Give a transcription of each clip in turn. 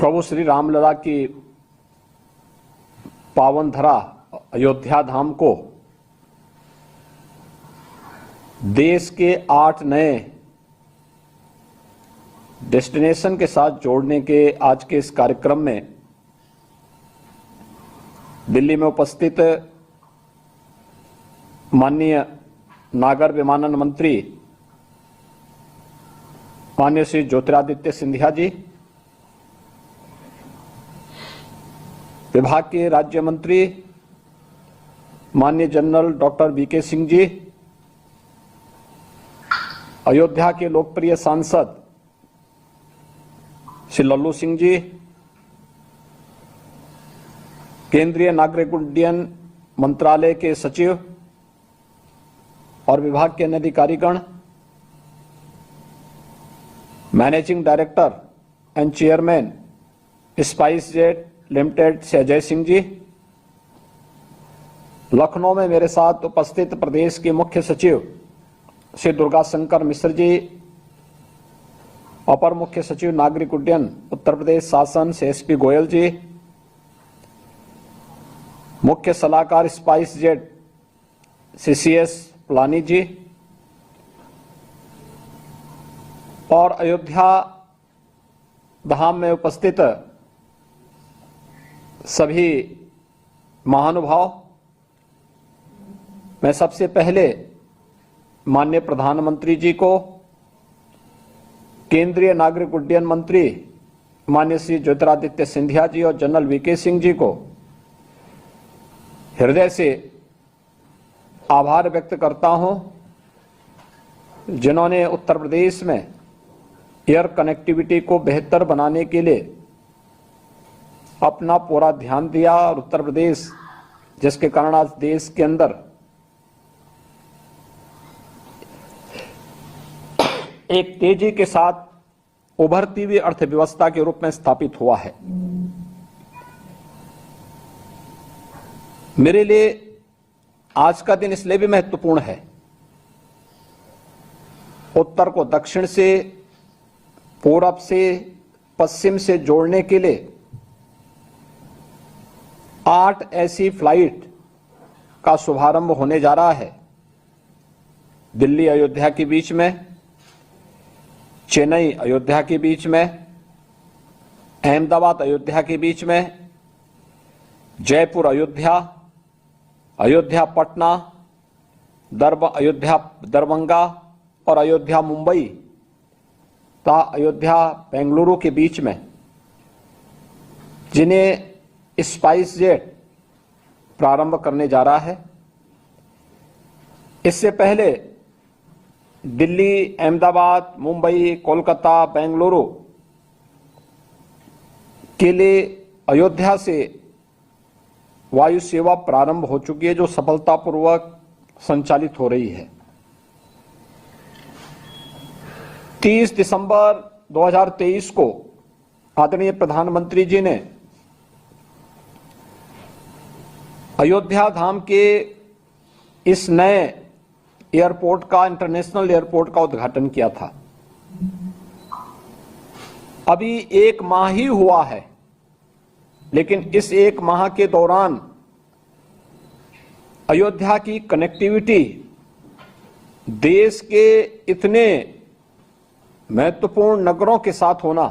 प्रभु श्री रामलला की पावन धरा अयोध्या धाम को देश के 8 नए डेस्टिनेशन के साथ जोड़ने के आज के इस कार्यक्रम में दिल्ली में उपस्थित माननीय नागर विमानन मंत्री माननीय श्री ज्योतिरादित्य सिंधिया जी, विभाग के राज्य मंत्री माननीय general doctor VK Singh ji, Ayodhya के लोकप्रिय सांसद श्री लल्लू सिंह जी, केंद्रीय नागरिक उड्डयन मंत्रालय के सचिव और विभाग के अन्य अधिकारीगण, managing director and chairman spice jet limited से अजय सिंह जी, लखनऊ में मेरे साथ उपस्थित प्रदेश के मुख्य सचिव श्री दुर्गा शंकर मिश्र जी, अपर मुख्य सचिव नागरिक उड्डयन उत्तर प्रदेश शासन से एसपी गोयल जी, मुख्य सलाहकार स्पाइस जेट सीसीएस प्लानी जी और अयोध्या धाम में उपस्थित सभी महानुभाव, मैं सबसे पहले माननीय प्रधानमंत्री जी को, केंद्रीय नागरिक उड्डयन मंत्री माननीय श्री ज्योतिरादित्य सिंधिया जी और जनरल वीके सिंह जी को हृदय से आभार व्यक्त करता हूं, जिन्होंने उत्तर प्रदेश में एयर कनेक्टिविटी को बेहतर बनाने के लिए अपना पूरा ध्यान दिया और उत्तर प्रदेश जिसके कारण आज देश के अंदर एक तेजी के साथ उभरती हुई अर्थव्यवस्था के रूप में स्थापित हुआ है। मेरे लिए आज का दिन इसलिए भी महत्वपूर्ण है, उत्तर को दक्षिण से, पूरब से, पश्चिम से जोड़ने के लिए 8 ऐसी फ्लाइट का शुभारंभ होने जा रहा है। दिल्ली अयोध्या के बीच में, चेन्नई अयोध्या के बीच में, अहमदाबाद अयोध्या के बीच में, जयपुर अयोध्या, अयोध्या पटना, अयोध्या दरभंगा और अयोध्या मुंबई तथा अयोध्या बेंगलुरु के बीच में, जिन्हें स्पाइस जेट प्रारंभ करने जा रहा है। इससे पहले दिल्ली, अहमदाबाद, मुंबई, कोलकाता, बेंगलुरु के लिए अयोध्या से वायु सेवा प्रारंभ हो चुकी है, जो सफलतापूर्वक संचालित हो रही है। 30 दिसंबर 2023 को आदरणीय प्रधानमंत्री जी ने अयोध्या धाम के इस नए एयरपोर्ट का, इंटरनेशनल एयरपोर्ट का उद्घाटन किया था। अभी 1 माह ही हुआ है, लेकिन इस 1 माह के दौरान अयोध्या की कनेक्टिविटी देश के इतने महत्वपूर्ण नगरों के साथ होना,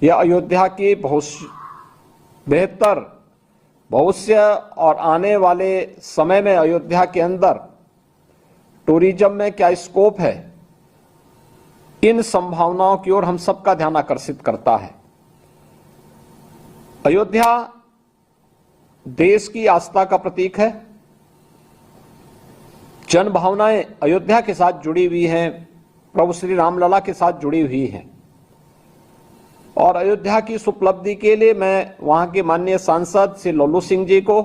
यह अयोध्या की बेहतर भविष्य और आने वाले समय में अयोध्या के अंदर टूरिज्म में क्या स्कोप है, इन संभावनाओं की ओर हम सबका ध्यान आकर्षित करता है। अयोध्या देश की आस्था का प्रतीक है। जन भावनाएं अयोध्या के साथ जुड़ी हुई हैं, प्रभु श्री रामलला के साथ जुड़ी हुई हैं। और अयोध्या की इस उपलब्धि के लिए मैं वहां के माननीय सांसद श्री लल्लू सिंह जी को,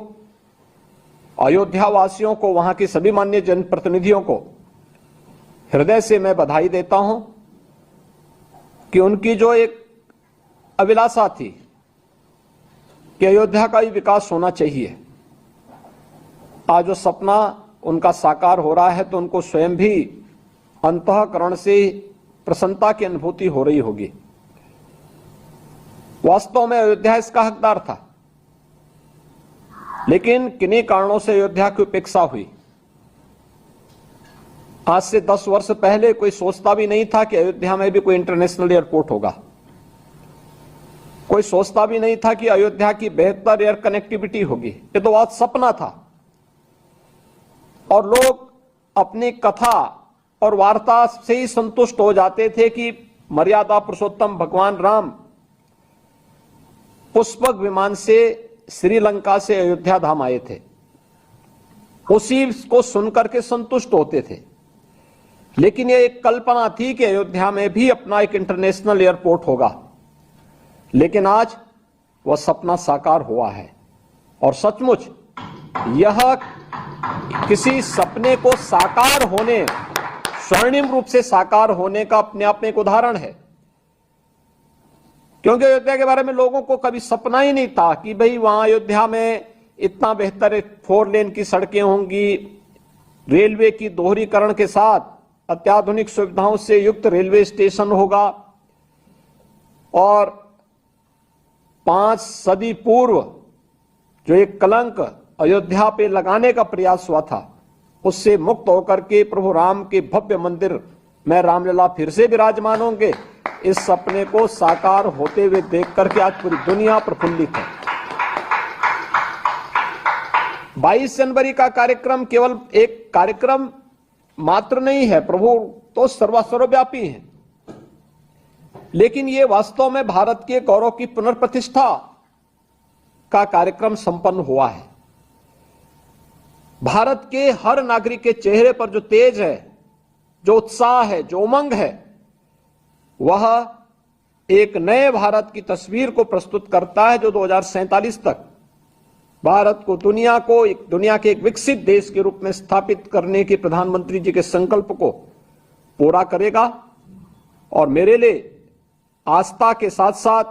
अयोध्या वासियों को, वहां के सभी माननीय जनप्रतिनिधियों को हृदय से मैं बधाई देता हूं कि उनकी जो एक अभिलाषा थी कि अयोध्या का भी विकास होना चाहिए, आज जो सपना उनका साकार हो रहा है, तो उनको स्वयं भी अंतःकरण से प्रसन्नता की अनुभूति हो रही होगी। वास्तव में अयोध्या इसका हकदार था, लेकिन किन्हीं कारणों से अयोध्या की उपेक्षा हुई। आज से 10 वर्ष पहले कोई सोचता भी नहीं था कि अयोध्या में भी कोई इंटरनेशनल एयरपोर्ट होगा। कोई सोचता भी नहीं था कि अयोध्या की बेहतर एयर कनेक्टिविटी होगी। ये तो बहुत सपना था, और लोग अपनी कथा और वार्ता से ही संतुष्ट हो जाते थे कि मर्यादा पुरुषोत्तम भगवान राम पुष्पक विमान से श्रीलंका से अयोध्या धाम आए थे, उसी को सुनकर के संतुष्ट होते थे। लेकिन यह एक कल्पना थी कि अयोध्या में भी अपना एक इंटरनेशनल एयरपोर्ट होगा। लेकिन आज वह सपना साकार हुआ है, और सचमुच यह किसी सपने को साकार होने, स्वर्णिम रूप से साकार होने का अपने आप में एक उदाहरण है। क्योंकि अयोध्या के बारे में लोगों को कभी सपना ही नहीं था कि भाई वहां अयोध्या में इतना बेहतर 4 लेन की सड़कें होंगी, रेलवे की दोहरीकरण के साथ अत्याधुनिक सुविधाओं से युक्त रेलवे स्टेशन होगा, और 5 सदी पूर्व जो एक कलंक अयोध्या पे लगाने का प्रयास हुआ था, उससे मुक्त होकर के प्रभु राम के भव्य मंदिर में रामलला फिर से विराजमान होंगे। इस सपने को साकार होते हुए देख करके आज पूरी दुनिया प्रफुल्लित है। 22 जनवरी का कार्यक्रम केवल एक कार्यक्रम मात्र नहीं है, प्रभु तो सर्वव्यापी हैं, लेकिन ये वास्तव में भारत के गौरव की पुनर्प्रतिष्ठा का कार्यक्रम संपन्न हुआ है। भारत के हर नागरिक के चेहरे पर जो तेज है, जो उत्साह है, जो उमंग है, वह एक नए भारत की तस्वीर को प्रस्तुत करता है, जो 2047 तक भारत को दुनिया के एक विकसित देश के रूप में स्थापित करने के प्रधानमंत्री जी के संकल्प को पूरा करेगा। और मेरे लिए आस्था के साथ साथ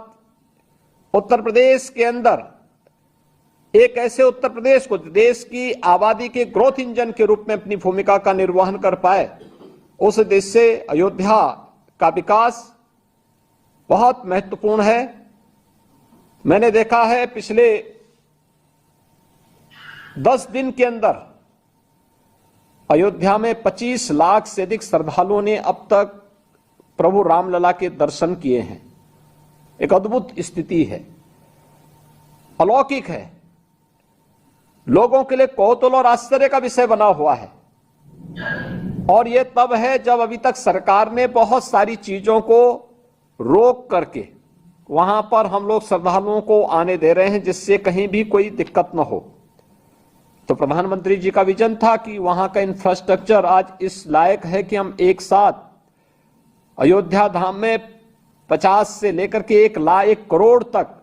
उत्तर प्रदेश के अंदर एक ऐसे उत्तर प्रदेश को देश की आबादी के ग्रोथ इंजन के रूप में अपनी भूमिका का निर्वहन कर पाए, उस देश से अयोध्या का विकास बहुत महत्वपूर्ण है। मैंने देखा है पिछले 10 दिन के अंदर अयोध्या में 25 लाख से अधिक श्रद्धालुओं ने अब तक प्रभु रामलला के दर्शन किए हैं। एक अद्भुत स्थिति है, अलौकिक है, लोगों के लिए कौतूहल और आश्चर्य का विषय बना हुआ है। और यह तब है जब अभी तक सरकार ने बहुत सारी चीजों को रोक करके वहां पर हम लोग श्रद्धालुओं को आने दे रहे हैं, जिससे कहीं भी कोई दिक्कत न हो। तो प्रधानमंत्री जी का विजन था कि वहां का इंफ्रास्ट्रक्चर आज इस लायक है कि हम एक साथ अयोध्या धाम में 50 से लेकर के 1 करोड़ तक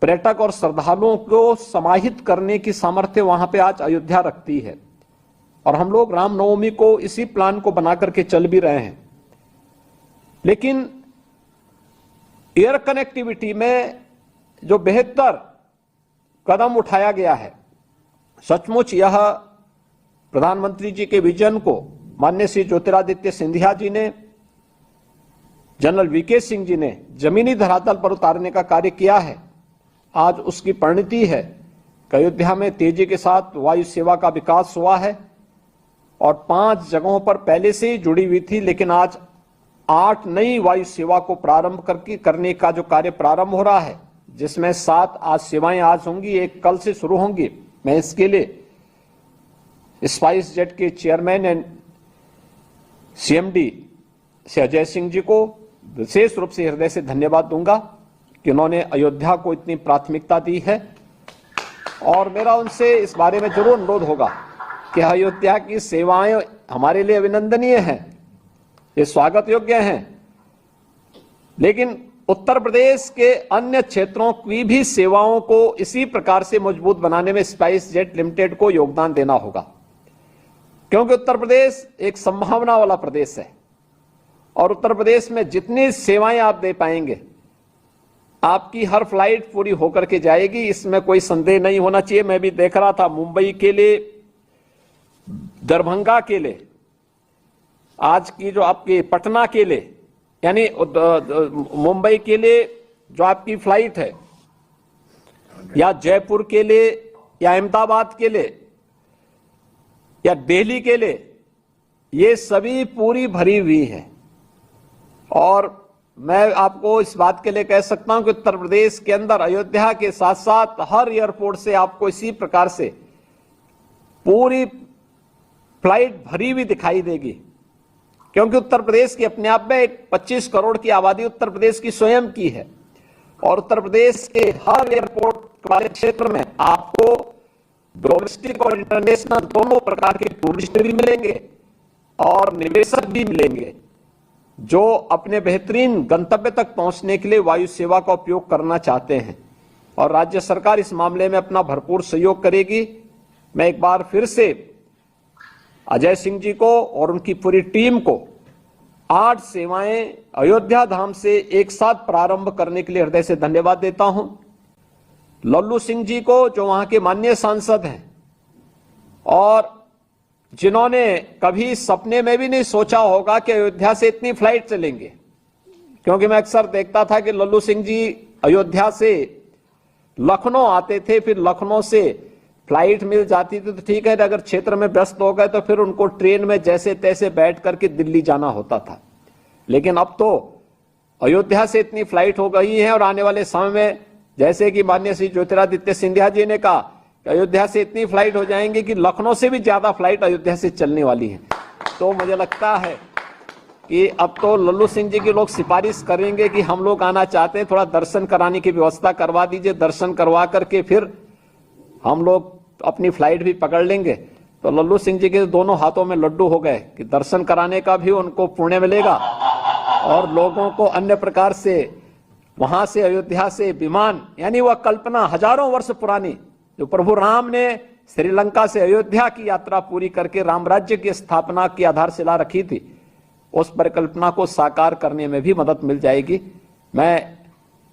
पर्यटक और श्रद्धालुओं को समाहित करने की सामर्थ्य वहां पे आज अयोध्या रखती है। और हम लोग रामनवमी को इसी प्लान को बना करके चल भी रहे हैं। लेकिन एयर कनेक्टिविटी में जो बेहतर कदम उठाया गया है, सचमुच यह प्रधानमंत्री जी के विजन को माननीय श्री ज्योतिरादित्य सिंधिया जी ने, जनरल वीके सिंह जी ने जमीनी धरातल पर उतारने का कार्य किया है। आज उसकी परिणति है कि अयोध्या में तेजी के साथ वायु सेवा का विकास हुआ है, और 5 जगहों पर पहले से ही जुड़ी हुई थी, लेकिन आज 8 नई वायु सेवा को प्रारंभ करने का जो कार्य प्रारंभ हो रहा है, जिसमें 7 आज सेवाएं आज होंगी, 1 कल से शुरू होंगी। मैं इसके लिए स्पाइस जेट के चेयरमैन एंड सीएमडी से अजय सिंह जी को विशेष रूप से हृदय से धन्यवाद दूंगा कि उन्होंने अयोध्या को इतनी प्राथमिकता दी है। और मेरा उनसे इस बारे में जरूर अनुरोध होगा कि अयोध्या की सेवाएं हमारे लिए अभिनंदनीय हैं, ये स्वागत योग्य हैं, लेकिन उत्तर प्रदेश के अन्य क्षेत्रों की भी सेवाओं को इसी प्रकार से मजबूत बनाने में स्पाइस जेट लिमिटेड को योगदान देना होगा। क्योंकि उत्तर प्रदेश एक संभावना वाला प्रदेश है, और उत्तर प्रदेश में जितनी सेवाएं आप दे पाएंगे, आपकी हर फ्लाइट पूरी होकर के जाएगी, इसमें कोई संदेह नहीं होना चाहिए। मैं भी देख रहा था, मुंबई के लिए, दरभंगा के लिए, आज की जो आपके पटना के लिए, यानी मुंबई के लिए जो आपकी फ्लाइट है या जयपुर के लिए या अहमदाबाद के लिए या दिल्ली के लिए, ये सभी पूरी भरी हुई है। और मैं आपको इस बात के लिए कह सकता हूं कि उत्तर प्रदेश के अंदर अयोध्या के साथ साथ हर एयरपोर्ट से आपको इसी प्रकार से पूरी फ्लाइट भरी हुई दिखाई देगी, क्योंकि उत्तर प्रदेश की अपने आप में एक 25 करोड़ की आबादी उत्तर प्रदेश की स्वयं की है। और उत्तर प्रदेश के हर एयरपोर्ट वाले क्षेत्र में आपको डोमेस्टिक और इंटरनेशनल दोनों प्रकार के टूरिस्ट भी मिलेंगे और निवेशक भी मिलेंगे, जो अपने बेहतरीन गंतव्य तक पहुंचने के लिए वायु सेवा का उपयोग करना चाहते हैं। और राज्य सरकार इस मामले में अपना भरपूर सहयोग करेगी। मैं एक बार फिर से अजय सिंह जी को और उनकी पूरी टीम को 8 सेवाएं अयोध्या धाम से एक साथ प्रारंभ करने के लिए हृदय से धन्यवाद देता हूं। लल्लू सिंह जी को, जो वहां के माननीय सांसद हैं और जिन्होंने कभी सपने में भी नहीं सोचा होगा कि अयोध्या से इतनी फ्लाइट चलेंगे, क्योंकि मैं अक्सर देखता था कि लल्लू सिंह जी अयोध्या से लखनऊ आते थे, फिर लखनऊ से फ्लाइट मिल जाती थी तो ठीक है, अगर क्षेत्र में व्यस्त हो गए तो फिर उनको ट्रेन में जैसे तैसे बैठ करके दिल्ली जाना होता था। लेकिन अब तो अयोध्या से इतनी फ्लाइट हो गई है और आने वाले समय में, जैसे कि माननीय श्री ज्योतिरादित्य सिंधिया जी ने कहा, अयोध्या से इतनी फ्लाइट हो जाएंगी कि लखनऊ से भी ज्यादा फ्लाइट अयोध्या से चलने वाली है। तो मुझे लगता है कि अब तो लल्लू सिंह जी के लोग सिफारिश करेंगे कि हम लोग आना चाहते हैं, थोड़ा दर्शन कराने की व्यवस्था करवा दीजिए, दर्शन करवा करके फिर हम लोग अपनी फ्लाइट भी पकड़ लेंगे। तो लल्लू सिंह जी के दोनों हाथों में लड्डू हो गए कि दर्शन कराने का भी उनको पुण्य मिलेगा और लोगों को अन्य प्रकार से वहां से अयोध्या से विमान, यानी वह कल्पना हजारों वर्ष पुरानी जो प्रभु राम ने श्रीलंका से अयोध्या की यात्रा पूरी करके राम राज्य की स्थापना की आधारशिला रखी थी, उस परिकल्पना को साकार करने में भी मदद मिल जाएगी। मैं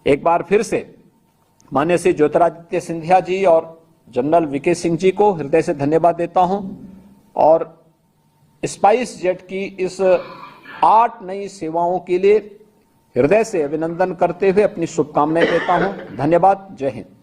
एक बार फिर से माननीय श्री ज्योतिरादित्य सिंधिया जी और जनरल वीके सिंह जी को हृदय से धन्यवाद देता हूं और स्पाइस जेट की इस 8 नई सेवाओं के लिए हृदय से अभिनंदन करते हुए अपनी शुभकामनाएं देता हूं। धन्यवाद। जय हिंद।